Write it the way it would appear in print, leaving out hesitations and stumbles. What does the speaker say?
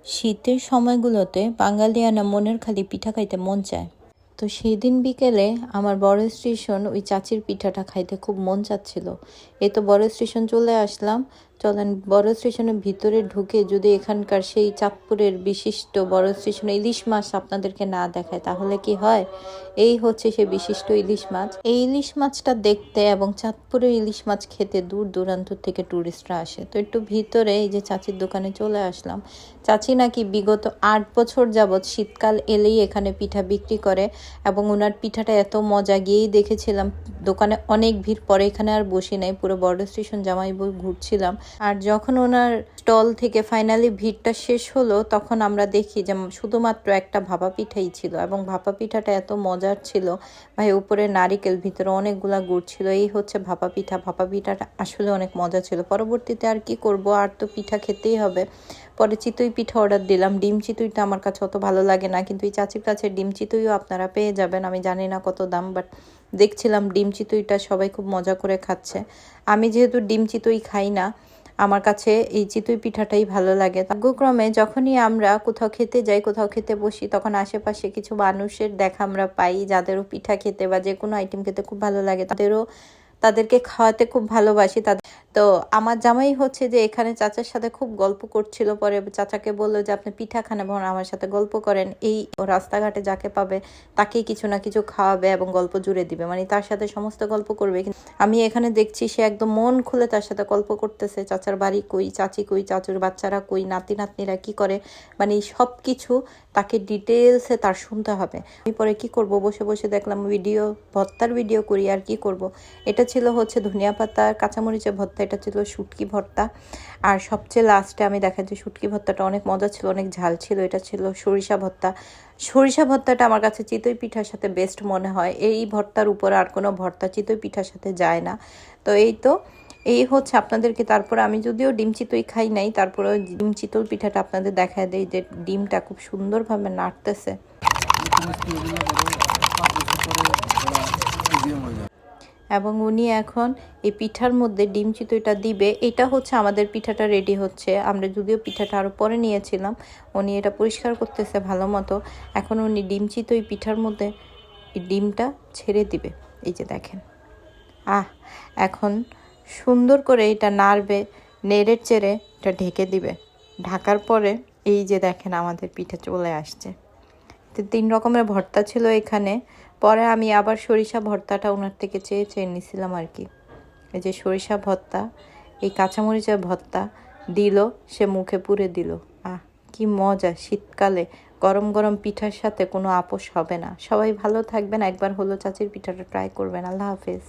শীতের সময়গুলোতে বাঙালিয়ানা মনের খালি পিঠা খাইতে মন চায়। তো সেই দিন বিকেলে আমার বড় স্টেশন ওই চাচির পিঠাটা খাইতে খুব মন চাচ্ছিল। এই তো বড় স্টেশন চলে আসলাম। চলেন বড় স্টেশনের ভিতরে ঢুকে যদি এখানকার সেই চাঁদপুরের বিশিষ্ট বড় স্টেশনে ইলিশ মাছ আপনাদেরকে না দেখায় তাহলে কি হয়। এই হচ্ছে সে বিশিষ্ট ইলিশ মাছ। এই ইলিশ মাছটা দেখতে এবং চাঁদপুরের ইলিশ মাছ খেতে দূর দূরান্ত থেকে টুরিস্টরা আসে। তো একটু ভিতরে এই যে চাচির দোকানে চলে আসলাম। চাচি নাকি বিগত 8 বছর যাবৎ শীতকাল এলেই এখানে পিঠা বিক্রি করে এবং ওনার পিঠাটা এত মজা, গিয়েই দেখেছিলাম। দোকানে অনেক ভিড়, পরে এখানে আর বসি নাই, পুরো বড় স্টেশন জামাইবাবু ঘুরছিলাম। আর যখন ওনার স্টল থেকে ফাইনালি ভিড়টা শেষ হলো তখন আমরা দেখি যে শুধুমাত্র একটা ভাপা পিঠাই ছিল এবং ভাপা পিঠাটা এত মজার ছিল ভাই, উপরে নারিকেল, ভিতরে অনেকগুলা গুড় ছিল। এই হচ্ছে ভাপা পিঠা। ভাপা পিঠাটা আসলে অনেক মজা ছিল। পরবর্তীতে আর কি করব, আর তো পিঠা খেতেই হবে। পরে চিতই পিঠা অর্ডার দিলাম। ডিম চিতইটা আমার কাছে অত ভালো লাগে না, কিন্তু এই চাচির কাছে ডিম চিতইও আপনারা পেয়ে যাবেন। আমি জানি না কত দাম, বাট দেখছিলাম ডিম চিতইটা সবাই খুব মজা করে খাচ্ছে। আমি যেহেতু ডিম চিতই খাই না, আমার কাছে এই চিতই পিঠাটাই ভালো লাগে। ভাগ্যক্রমে যখনই আমরা কোথাও খেতে যাই, কোথাও খেতে বসি, তখন আশেপাশে কিছু মানুষের দেখা আমরা পাই যাদেরও পিঠা খেতে বা যে কোনো আইটেম খেতে খুব ভালো লাগে, তাদেরকে খাওয়াতে খুব ভালোবাসি। তো আমার জামাই হচ্ছে যে এখানে চাচার সাথে খুব গল্প করছিল। পরে চাচাকে বললো যে আপনি পিঠা খান এবং আমার সাথে গল্প করেন। এই রাস্তাঘাটে যাকে পাবে তাকেই কিছু না কিছু খাওয়াবে এবং গল্প জুড়ে দিবে, মানে তার সাথে সমস্ত গল্প করবে। আমি এখানে দেখছি সে একদম মন খুলে তার সাথে গল্প করতেছে। চাচার বাড়ি কই, চাচি কই, চাচুর বাচ্চারা কই, নাতি নাতনিরা কি করে, মানে সব কিছু তাকে ডিটেলসে তার শুনতে হবে। আমি পরে কি করব, বসে বসে দেখলাম ভর্তার ভিডিও করি। আর কি করব। এটা ছিল হচ্ছে ধনিয়া পাতা কাঁচামরিচের ভর্তা, এটা ছিল শুটকি ভর্তা। আর সবচেয়ে লাস্টে আমি দেখাচ্ছি শুটকি ভর্তাটা অনেক মজা ছিল, অনেক ঝাল ছিল। এটা ছিল সরিষা ভর্তা। সরিষা ভর্তাটা আমার কাছে চিতই পিঠার সাথে বেস্ট মনে হয়। এই ভর্তার উপর আর কোনো ভর্তা চিতই পিঠার সাথে যায় না। তো এই হচ্ছে আপনাদেরকে। তারপরে আমি যদিও ডিম চিতই খাই নাই, তারপরে ডিম চিতল পিঠাটা আপনাদের দেখায় দেই যে ডিমটা খুব সুন্দরভাবে নাড়তেছে। এবং উনি এখন এই পিঠার মধ্যে ডিম চিতইটা দিবে। এটা হচ্ছে আমাদের পিঠাটা রেডি হচ্ছে। আমরা যদিও পিঠাটা আরও পরে নিয়েছিলাম, উনি এটা পরিষ্কার করতেছে ভালো মতো। এখন উনি ডিম চিতই পিঠার মধ্যে এই ডিমটা ছেড়ে দিবে। এই যে দেখেন, এখন সুন্দর করে এটা নাড়বে, নেড়ে চেড়ে এটা ঢেকে দিবে। ঢাকার পরে এই যে দেখেন আমাদের পিঠা চলে আসছে। 3 রকমের ভর্তা ছিল এখানে। পরে আমি আবার সরিষা ভর্তাটা ওনার থেকে চেয়ে নিছিলাম আর কি। এই যে সরিষা ভর্তা, এই কাঁচামরিচের ভর্তা দিল, সে মুখে পুরে দিল। কি মজা! শীতকালে গরম গরম পিঠার সাথে কোনো আপোষ হবে না। সবাই ভালো থাকবেন, একবার হলো চাচির পিঠাটা ট্রাই করবেন। আল্লাহ হাফেজ।